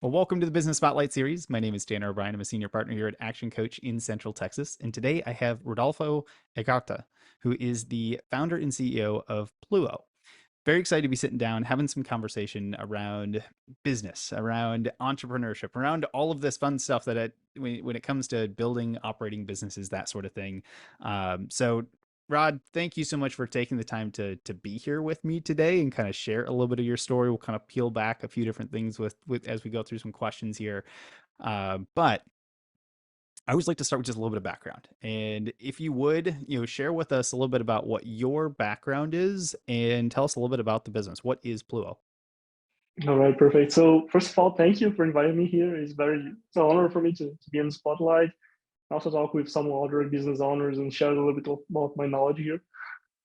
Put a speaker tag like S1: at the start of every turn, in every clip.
S1: Well, welcome to the Business Spotlight series. My name is Dan O'Brien. I'm a senior partner here at Action Coach in Central Texas. And today I have Rodolfo Egarter, who is the founder and CEO of Pluo. Very excited to be sitting down, having some conversation around business, around entrepreneurship, around all of this fun stuff when it comes to building, operating businesses, that sort of thing. So Rod, thank you so much for taking the time to be here with me today and kind of share a little bit of your story. We'll kind of peel back a few different things with as we go through some questions here. But I always like to start with just a little bit of background. And if you would, share with us a little bit about what your background is and tell us a little bit about the business. What is Pluo?
S2: All right, perfect. So first of all, thank you for inviting me here. It's an honor for me to be in the spotlight. I also talk with some other business owners and share a little bit about my knowledge here.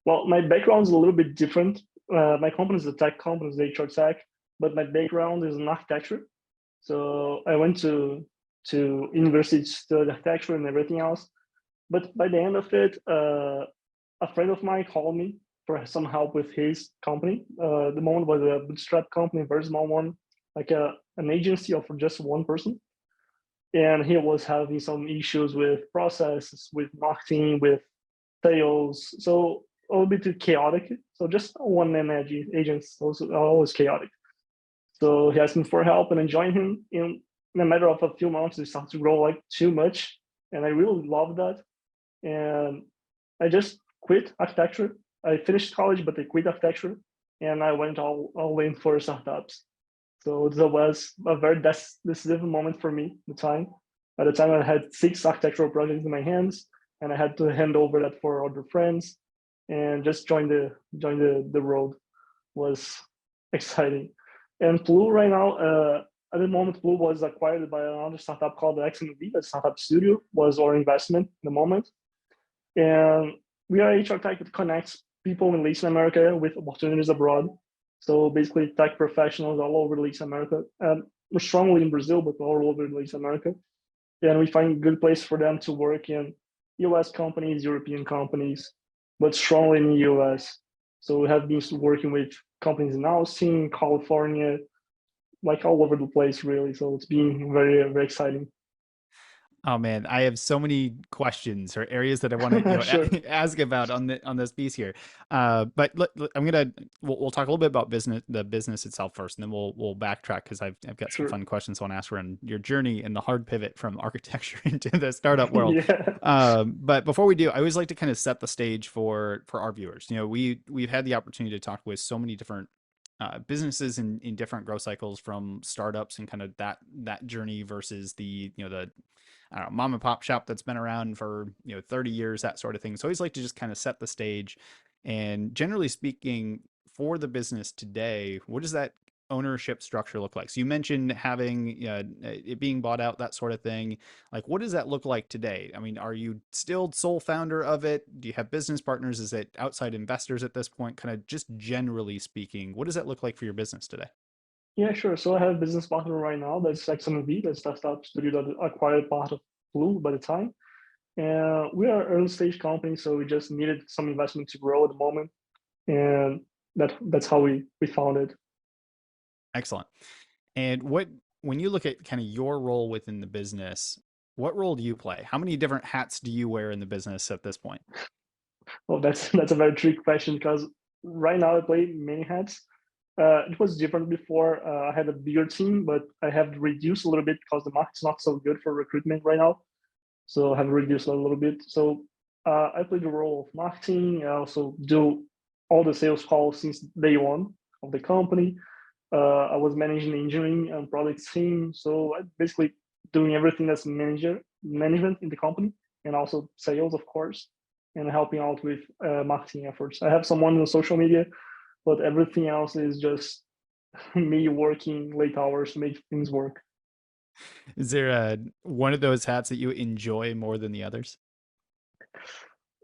S2: Well, my background is a little bit different. My company is a tech company, it's HR tech, but my background is in architecture. So I went to university to study architecture and everything else. But by the end of it, a friend of mine called me for some help with his company. The moment was a bootstrap company, a very small one, like an agency of just one person. And he was having some issues with processes, with marketing, with sales. So a little bit too chaotic. So just one man agents also are always chaotic. So he asked me for help and I joined him. In a matter of a few months, it started to grow like too much. And I really loved that. And I just quit architecture. I finished college, but I quit architecture and I went all in for startups. So that was a very decisive moment for me at the time. At the time, I had 6 architectural projects in my hands and I had to hand over that for other friends and just join the road was exciting. And Pluo right now, at the moment, Pluo was acquired by another startup called XMV, a startup studio, was our investment in the moment. And we are HR Tech that connects people in Latin America with opportunities abroad. So basically, tech professionals all over Latin America. We're strongly in Brazil, but all over Latin America. And we find good place for them to work in US companies, European companies, but strongly in the US. So we have been working with companies in Austin, California, like all over the place, really. So it's been very, very exciting.
S1: Oh man, I have so many questions or areas that I want to
S2: Sure,
S1: ask about on this piece here. But we'll talk a little bit about the business itself first, and then we'll backtrack because I've got some
S2: sure.
S1: fun questions I want to ask around your journey and the hard pivot from architecture into the startup world.
S2: Yeah,
S1: But before we do, I always like to kind of set the stage for our viewers. We've had the opportunity to talk with so many different businesses in different growth cycles, from startups and kind of that journey versus the I don't know, mom and pop shop that's been around for 30 years, that sort of thing. So I always like to just kind of set the stage. And generally speaking, for the business today, what does that ownership structure look like? So you mentioned having it being bought out, that sort of thing. Like, what does that look like today? I mean, are you still sole founder of it? Do you have business partners? Is it outside investors at this point? Kind of just generally speaking, what does that look like for your business today?
S2: yeah, sure. So I have a business partner right now that's XMV, that's the startup studio that acquired part of Blue by the time. And we are an early stage company, so we just needed some investment to grow at the moment. And that's how we found it.
S1: Excellent. And when you look at kind of your role within the business, what role do you play? How many different hats do you wear in the business at this point?
S2: Well, that's a very tricky question because right now I play many hats. It was different before. I had a bigger team, but I have reduced a little bit because the market's not so good for recruitment right now. So I have reduced a little bit. So I play the role of marketing. I also do all the sales calls since day one of the company. I was managing the engineering and product team. So I basically doing everything that's management in the company and also sales, of course, and helping out with marketing efforts. I have someone on social media, but everything else is just me working late hours to make things work.
S1: Is there one of those hats that you enjoy more than the others?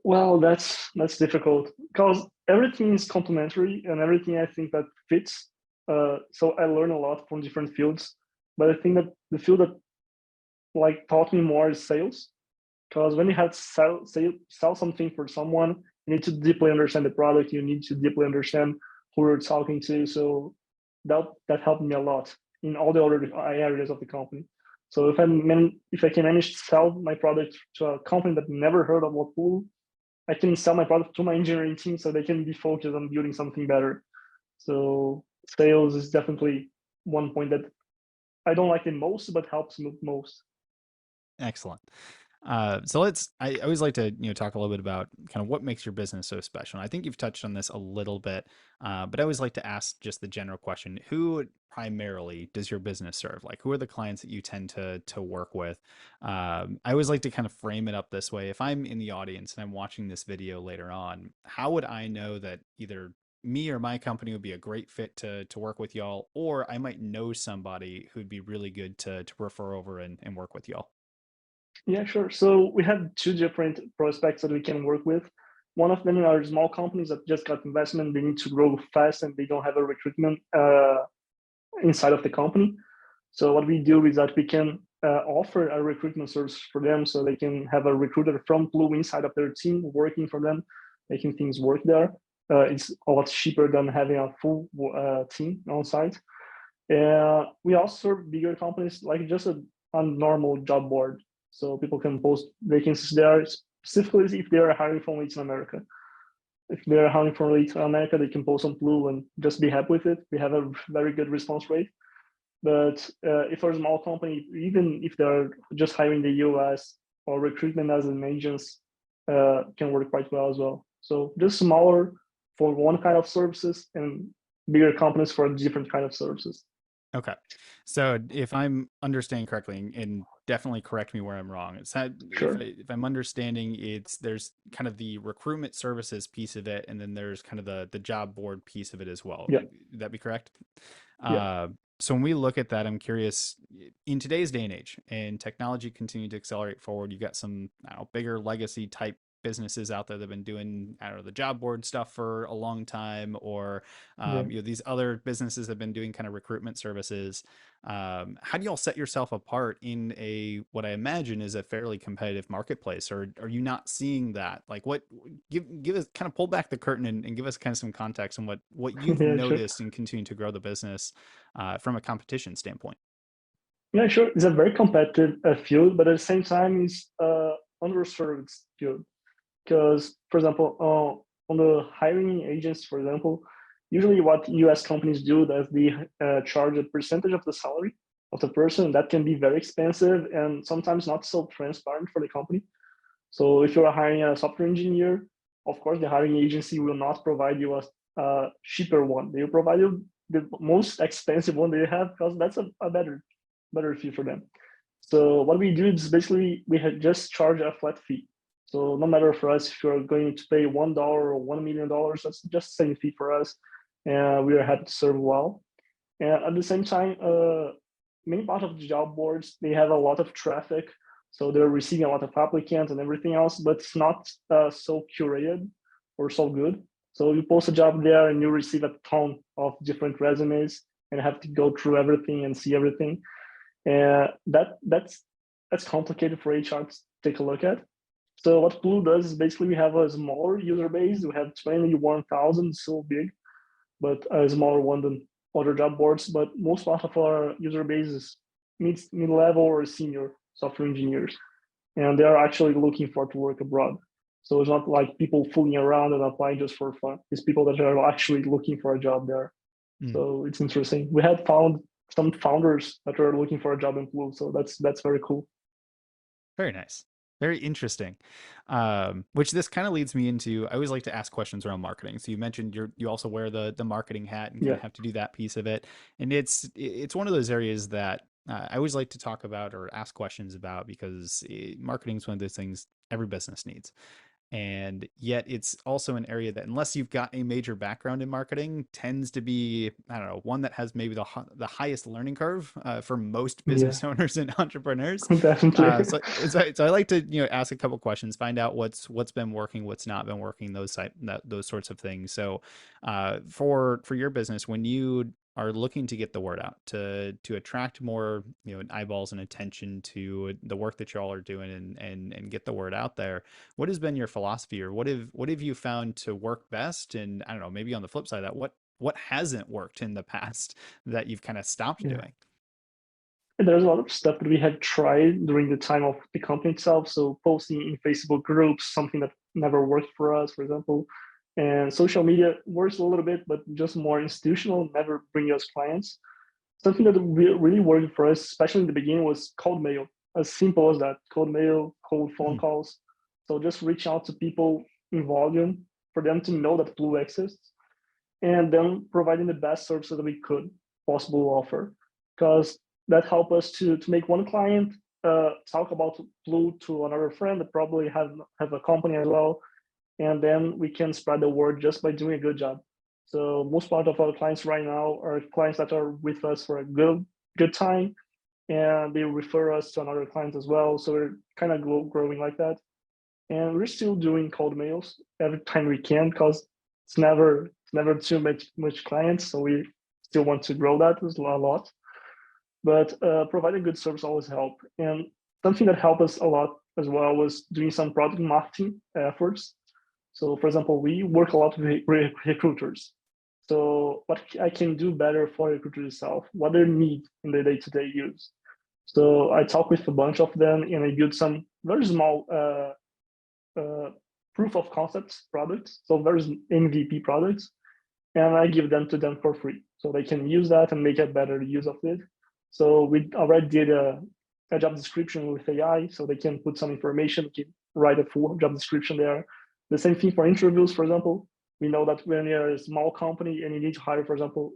S2: Well, that's difficult because everything is complementary and everything I think that fits. So I learn a lot from different fields, but I think that the field that like taught me more is sales. Because when you have to sell something for someone, you need to deeply understand the product. You need to deeply understand who you're talking to. So that helped me a lot. in all the other areas of the company. So if I can manage to sell my product to a company that never heard of what Pluo, I can sell my product to my engineering team so they can be focused on building something better. So sales is definitely one point that I don't like the most, but helps me most.
S1: Excellent. So I always like to, talk a little bit about kind of what makes your business so special. And I think you've touched on this a little bit, but I always like to ask just the general question: who primarily does your business serve? Like, who are the clients that you tend to work with? I always like to kind of frame it up this way: if I'm in the audience and I'm watching this video later on, how would I know that either me or my company would be a great fit to work with y'all, or I might know somebody who'd be really good to refer over and work with y'all?
S2: Yeah, sure. So we have two different prospects that we can work with. One of them are small companies that just got investment. They need to grow fast and they don't have a recruitment inside of the company. So what we do is that we can offer a recruitment service for them so they can have a recruiter from Pluo inside of their team working for them, making things work there. It's a lot cheaper than having a full team on site. We also serve bigger companies like just a normal job board. So people can post vacancies there specifically if they are hiring from Latin America. If they're hiring from Latin America, they can post on Pluo and just be happy with it. We have a very good response rate. But if for a small company, even if they're just hiring the US or recruitment as an agents, can work quite well as well. So just smaller for one kind of services and bigger companies for a different kind of services.
S1: Okay. So if I'm understanding correctly, and definitely correct me where I'm wrong, it's that
S2: Sure.
S1: if I'm understanding, it's there's kind of the recruitment services piece of it, and then there's kind of the job board piece of it as well.
S2: Yeah.
S1: Would that be correct?
S2: Yeah.
S1: Uh, so when we look at that, I'm curious, in today's day and age, and technology continue to accelerate forward, you've got some, I don't know, bigger legacy type businesses out there that have been doing, I don't know, the job board stuff for a long time, or
S2: Yeah.
S1: these other businesses have been doing kind of recruitment services. How do you all set yourself apart in a what I imagine is a fairly competitive marketplace, or are you not seeing that? Like, what give us kind of pull back the curtain and give us kind of some context on what you've
S2: Yeah. Sure.
S1: noticed and continue to grow the business from a competition standpoint.
S2: Yeah. Sure. It's a very competitive field, but at the same time, it's underserved field. Because, for example, on the hiring agents, for example, usually what US companies do is they charge a percentage of the salary of the person. That can be very expensive and sometimes not so transparent for the company. So if you're hiring a software engineer, of course, the hiring agency will not provide you a cheaper one. They will provide you the most expensive one they have because that's a better fee for them. So what we do is basically we had just charge a flat fee. So no matter for us if you're going to pay $1 or $1 million, that's just the same fee for us, and we are happy to serve well. And at the same time, many part of the job boards they have a lot of traffic, so they're receiving a lot of applicants and everything else, but it's not so curated or so good. So you post a job there and you receive a ton of different resumes and have to go through everything and see everything. And that's complicated for HR to take a look at. So what Pluo does is basically we have a smaller user base. We have 21,000, so big, but a smaller one than other job boards. But most part of our user base is mid-level or senior software engineers, and they are actually looking for to work abroad. So it's not like people fooling around and applying just for fun. It's people that are actually looking for a job there.
S1: Mm,
S2: So it's interesting. We had found some founders that are looking for a job in Pluo, so that's very cool.
S1: very nice. Very interesting. Which this kind of leads me into, I always like to ask questions around marketing. So you mentioned you also wear the marketing hat and kind
S2: Yeah,
S1: of have to do that piece of it. And it's one of those areas that I always like to talk about or ask questions about because marketing is one of those things every business needs. And yet it's also an area that, unless you've got a major background in marketing, tends to be, I don't know, one that has maybe the highest learning curve for most
S2: yeah,
S1: business owners and entrepreneurs.
S2: definitely.
S1: So I like to ask a couple questions, find out what's been working, what's not been working, those sorts of things. So for your business, when you are looking to get the word out to attract more eyeballs and attention to the work that y'all are doing and get the word out there, what has been your philosophy, or what have you found to work best? And I don't know, maybe on the flip side of that, what hasn't worked in the past that you've kind of stopped
S2: Yeah.
S1: doing?
S2: And there's a lot of stuff that we have tried during the time of the company itself. So posting in Facebook groups, something that never worked for us, for example. And social media works a little bit, but just more institutional, never bring us clients. Something that really worked for us, especially in the beginning, was cold mail. As simple as that, cold mail, cold phone
S1: Mm,
S2: calls. So just reach out to people in volume for them to know that Pluo exists, and then providing the best service that we could possible offer, because that helped us to make one client talk about Pluo to another friend that probably have a company as well, and then we can spread the word just by doing a good job. So most part of our clients right now are clients that are with us for a good time, and they refer us to another client as well. So we're kind of growing like that, and we're still doing cold mails every time we can because it's never too much clients. So we still want to grow that a lot. But providing good service always help. And something that helped us a lot as well was doing some product marketing efforts. So, for example, we work a lot with recruiters. So, what I can do better for recruiters itself, what they need in the day-to-day use. So, I talk with a bunch of them, and I build some very small uh, proof of concept products, so very MVP products, and I give them to them for free, so they can use that and make a better use of it. So we already did a job description with AI, so they can put some information, can write a full job description there. The same thing for interviews, for example. We know that when you're a small company and you need to hire, for example,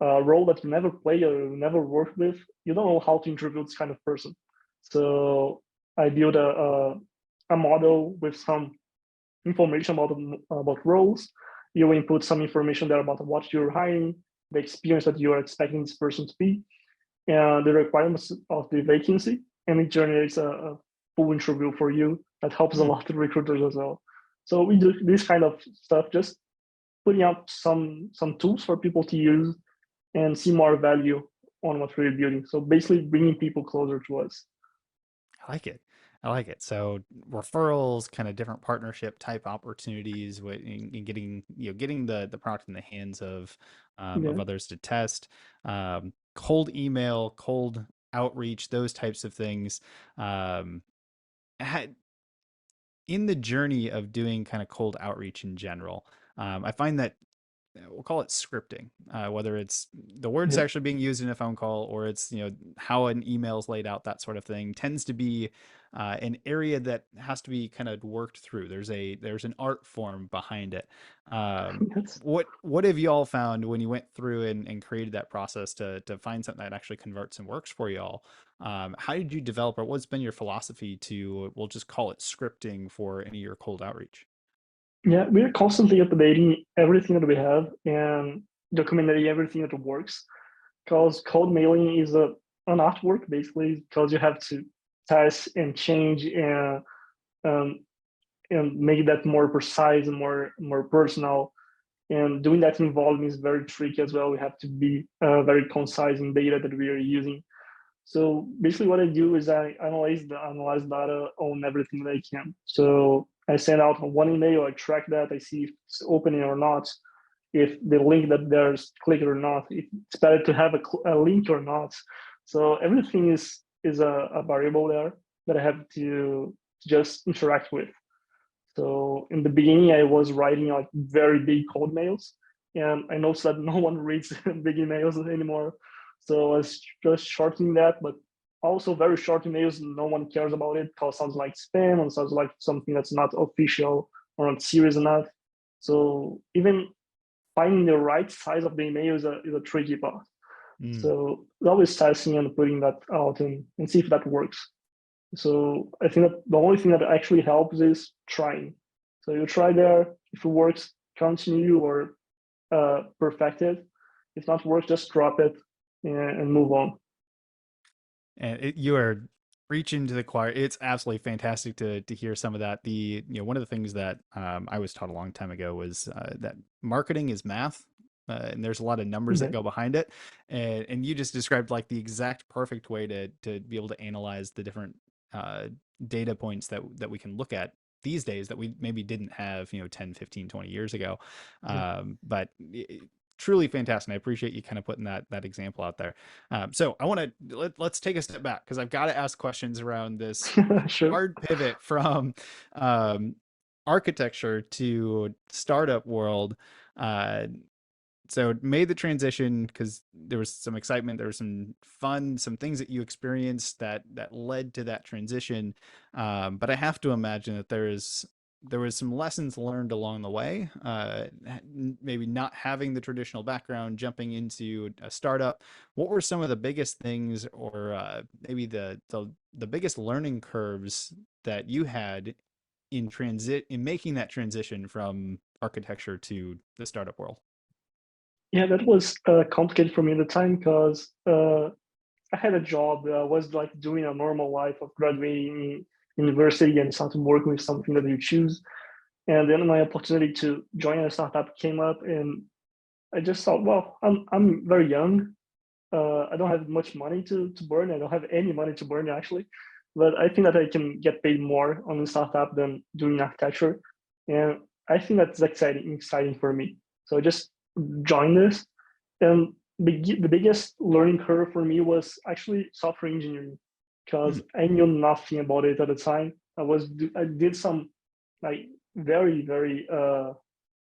S2: a role that you never play or never worked with, you don't know how to interview this kind of person. So I built a model with some information about roles. You input some information there about what you're hiring, the experience that you are expecting this person to be, and the requirements of the vacancy, and it generates a full interview for you. That helps a
S1: mm.
S2: lot of recruiters as well. So we do this kind of stuff, just putting out some tools for people to use and see more value on what we're building. So basically bringing people closer to us.
S1: I like it. I like it. So referrals, kind of different partnership type opportunities, in getting getting the product in the hands
S2: Yeah.
S1: of others to test, cold email, cold outreach, those types of things. Um, had, in the journey of doing kind of cold outreach in general, I find that we'll call it scripting, whether it's the words
S2: Yeah.
S1: actually being used in a phone call or it's how an email is laid out, that sort of thing tends to be an area that has to be kind of worked through. There's an art form behind it.
S2: That's
S1: What have you all found when you went through and created that process to find something that actually converts and works for you all? How did you develop, or what's been your philosophy to, we'll just call it scripting for any of your cold outreach?
S2: Yeah, we're constantly updating everything that we have and documenting everything that works. Because cold mailing is an artwork basically, because you have to test and change um, and make that more precise and more personal. And doing that in volume is very tricky as well. We have to be very concise in data that we are using. So basically, what I do is I analyze data on everything that I can. So I send out one email, I track that, I see if it's opening or not, if the link that there's clicked or not, if it's better to have a link or not. So everything is a variable there that I have to just interact with. So in the beginning, I was writing like very big cold mails, and I noticed that no one reads big emails anymore. So I was just shortening that, but also very short emails. No one cares about it because it sounds like spam and sounds like something that's not official or not serious enough. So even finding the right size of the email is a tricky part.
S1: Mm.
S2: So always testing and putting that out and see if that works. So I think that the only thing that actually helps is trying. So you try there. If it works, continue or perfect it. If not works, just drop it and move on.
S1: And you are preaching to the choir. It's absolutely fantastic to hear some of that. One of the things that I was taught a long time ago was that marketing is math. And there's a lot of numbers that
S2: Yeah,
S1: go behind it, and you just described like the exact perfect way to be able to analyze the different uh, data points that we can look at these days that we maybe didn't have 10, 15, 20 years ago.
S2: yeah,
S1: But truly fantastic. I appreciate you kind of putting that example out there. So I want to let's take a step back because I've got to ask questions around this
S2: Sure.
S1: hard pivot from um, architecture to startup world. Uh, so made the transition because there was some excitement, there was some fun, some things that you experienced that led to that transition. But I have to imagine that there was some lessons learned along the way. Maybe not having the traditional background, jumping into a startup. What were some of the biggest things, or maybe the biggest learning curves that you had in making that transition from architecture to the startup world?
S2: Yeah, that was complicated for me at the time because I had a job. I was like doing a normal life of graduating in university and starting working with something that you choose. And then my opportunity to join a startup came up, and I just thought, well, I'm very young. I don't have much money to burn. I don't have any money to burn actually, but I think that I can get paid more on the startup than doing architecture, and I think that's exciting for me. So I just joined this, and the biggest learning curve for me was actually software engineering,
S1: Hmm.
S2: because I knew nothing about it at the time. I did some like very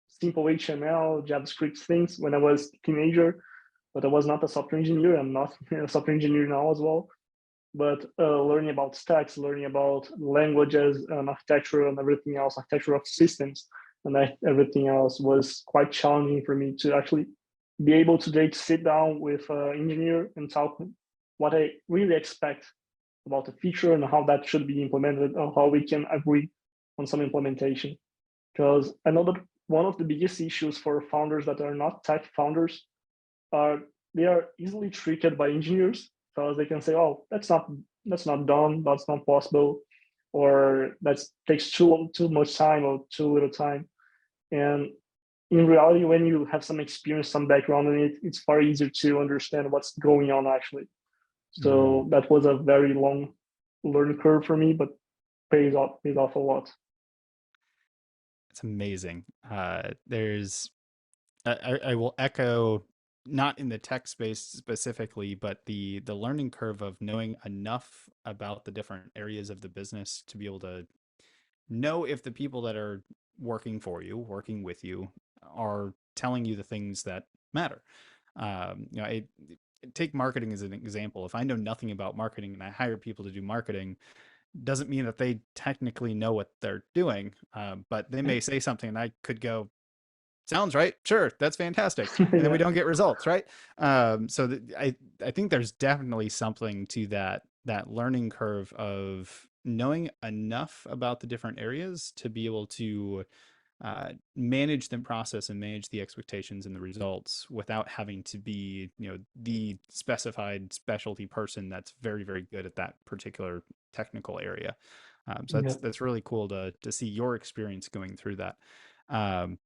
S2: simple HTML, JavaScript things when I was a teenager, but I was not a software engineer. I'm not a software engineer now as well. But learning about stacks, learning about languages and architecture and everything else, architecture of systems and everything else was quite challenging for me to actually be able today to sit down with an engineer and talk what I really expect about the feature and how that should be implemented or how we can agree on some implementation. Because I know that one of the biggest issues for founders that are not tech founders are they are easily tricked by engineers because they can say, "Oh, that's not done, that's not possible," or that takes too much time or too little time. And in reality, when you have some experience, some background in it, it's far easier to understand what's going on actually.
S1: Mm,
S2: So that was a very long learning curve for me, but pays off a lot.
S1: it's amazing. There's I will echo, not in the tech space specifically, but the learning curve of knowing enough about the different areas of the business to be able to know if the people that are working for you, working with you, are telling you the things that matter. I take marketing as an example. If I know nothing about marketing and I hire people to do marketing, doesn't mean that they technically know what they're doing. But they
S2: Yeah,
S1: may say something, and I could go, sounds right, sure, that's fantastic, and then we
S2: yeah,
S1: don't get results, right? I think there's definitely something to that learning curve of knowing enough about the different areas to be able to manage the process and manage the expectations and the results without having to be, the specified specialty person that's very good at that particular technical area. So
S2: yeah.
S1: that's really cool to see your experience going through that. um,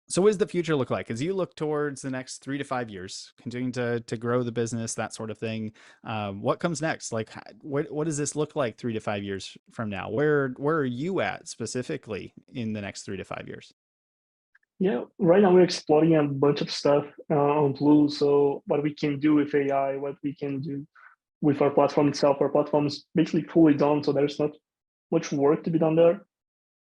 S1: so what does the future look like as you look towards the next 3 to 5 years, continuing to grow the business, that sort of thing? What comes next? Like, what does this look like 3 to 5 years from now? Where are you at specifically in the next 3 to 5 years?
S2: Yeah, right now we're exploring a bunch of stuff on Pluo. So what we can do with AI, what we can do with our platform itself. Our platform is basically fully done, so there's not much work to be done there.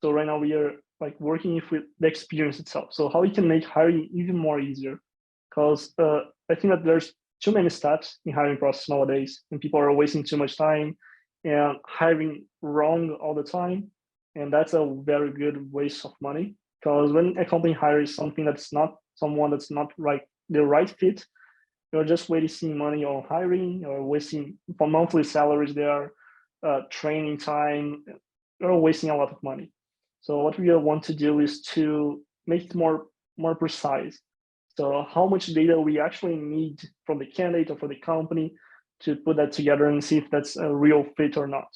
S2: So right now we are like working with the experience itself. So how we can make hiring even more easier, because I think that there's too many steps in hiring process nowadays, and people are wasting too much time and hiring wrong all the time, and that's a very good waste of money. Because when a company hires something that's not someone that's not right the right fit, you're just wasting money on hiring or wasting for monthly salaries there, training time. You're wasting a lot of money. So what we want to do is to make it more precise. So how much data we actually need from the candidate or for the company to put that together and see if that's a real fit or not,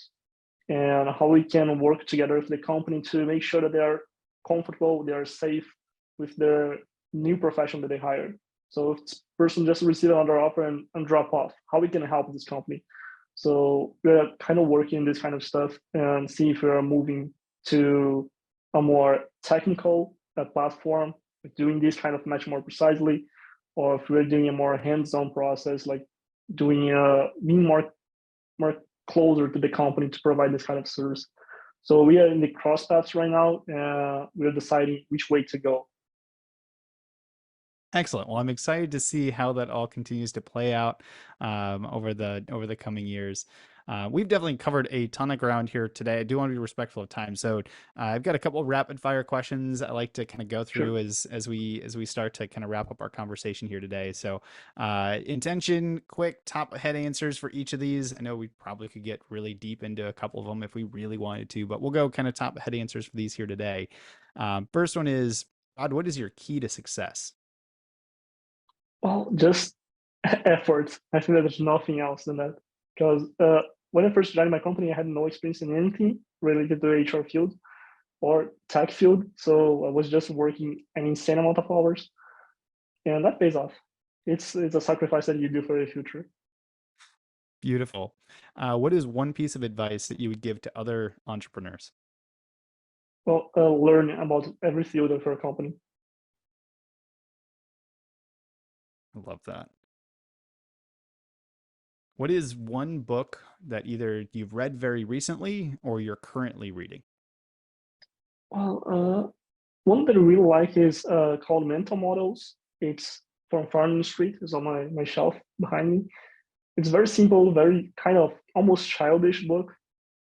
S2: and how we can work together with the company to make sure that they are comfortable, they are safe with their new profession that they hire. So if this person just receive another offer and drop off, how we can help this company. So we're kind of working this kind of stuff and see if we are moving to a more technical platform, doing this kind of much more precisely. or if we're doing a more hands-on process, like doing being more closer to the company to provide this kind of service. So we are in the cross paths right now. We're deciding which way to go.
S1: Excellent. Well, I'm excited to see how that all continues to play out over the coming years. We've definitely covered a ton of ground here today. I do want to be respectful of time, so I've got a couple of rapid fire questions I like to kind of go
S2: Sure.
S1: through as we start to kind of wrap up our conversation here today. So, intention, quick, top head answers for each of these. I know we probably could get really deep into a couple of them if we really wanted to, but we'll go kind of top head answers for these here today. First one is, Rod, what is your key to success?
S2: Well, just effort. I think that there's nothing else than that. Because when I first joined my company, I had no experience in anything related to the HR field or tech field. So I was just working an insane amount of hours, and that pays off. It's a sacrifice that you do for the future.
S1: Beautiful. What is one piece of advice that you would give to other entrepreneurs?
S2: Well, learn about every field of your company.
S1: I love that. What is one book that either you've read very recently or you're currently reading?
S2: Well, one that I really like is called Mental Models. It's from Farming Street. It's on my shelf behind me. It's very simple, very kind of almost childish book,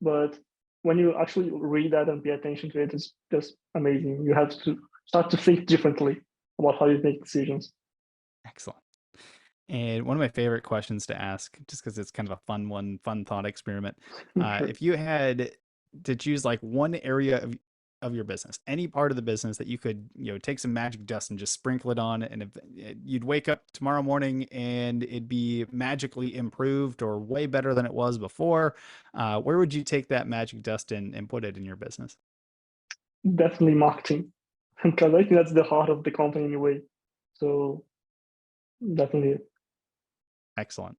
S2: but when you actually read that and pay attention to it, it's just amazing. You have to start to think differently about how you make decisions.
S1: Excellent. And one of my favorite questions to ask, just because it's kind of a fun one, fun thought experiment.
S2: Sure.
S1: If you had to choose like one area of your business, any part of the business that you could, take some magic dust and just sprinkle it on, and if you'd wake up tomorrow morning and it'd be magically improved or way better than it was before, where would you take that magic dust and put it in your business?
S2: Definitely marketing, because I think that's the heart of the company anyway. So definitely.
S1: Excellent.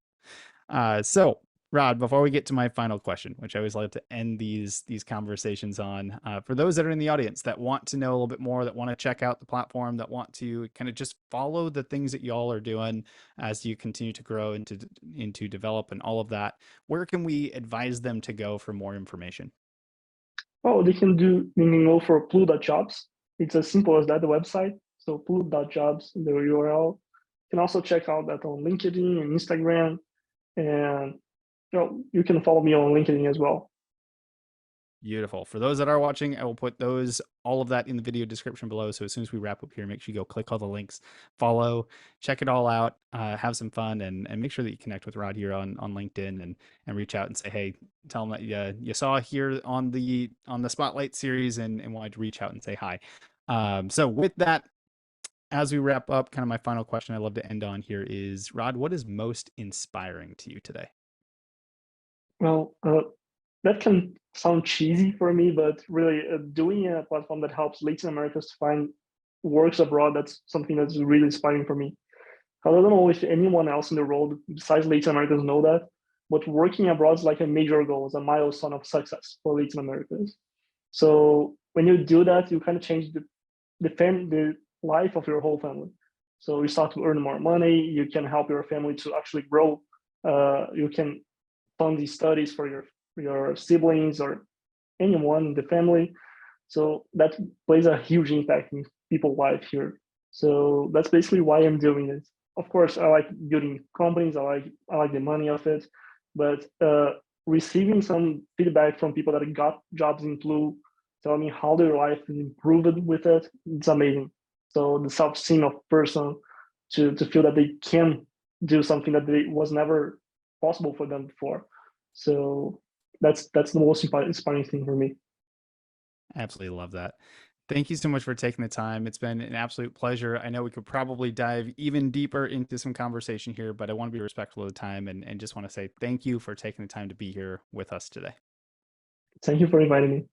S1: So, Rod, before we get to my final question, which I always like to end these conversations on, for those that are in the audience that want to know a little bit more, that want to check out the platform, that want to kind of just follow the things that y'all are doing as you continue to grow into develop and all of that, where can we advise them to go for more information?
S2: Oh, they can go for Pluo.jobs. It's as simple as that, the website. So Pluo.jobs, the URL. You can also check out that on LinkedIn and Instagram. And you can follow me on LinkedIn as well.
S1: Beautiful. For those that are watching, I will put all of that in the video description below. So as soon as we wrap up here, make sure you go click all the links, follow, check it all out, have some fun, and make sure that you connect with Rod here on LinkedIn and reach out and say, hey, tell him that you saw here on the Spotlight series and wanted to reach out and say hi. So with that, as we wrap up, kind of my final question I love to end on here is, Rod, what is most inspiring to you today?
S2: Well, that can sound cheesy for me, but really doing a platform that helps Latin Americans to find works abroad, that's something that's really inspiring for me. I don't know if anyone else in the world besides Latin Americans know that, but working abroad is like a major goal, it's a milestone of success for Latin Americans. So when you do that, you kind of change the life of your whole family. So you start to earn more money. You can help your family to actually grow. You can fund these studies for your siblings or anyone in the family. So that plays a huge impact in people's life here. So that's basically why I'm doing it. Of course, I like building companies. I like the money of it, but receiving some feedback from people that got jobs in Pluo, telling me how their life is improved with it, it's amazing. So the self-esteem of person to feel that they can do something that they was never possible for them before. So that's the most inspiring thing for me.
S1: Absolutely love that. Thank you so much for taking the time. It's been an absolute pleasure. I know we could probably dive even deeper into some conversation here, but I want to be respectful of the time and just want to say thank you for taking the time to be here with us today.
S2: Thank you for inviting me.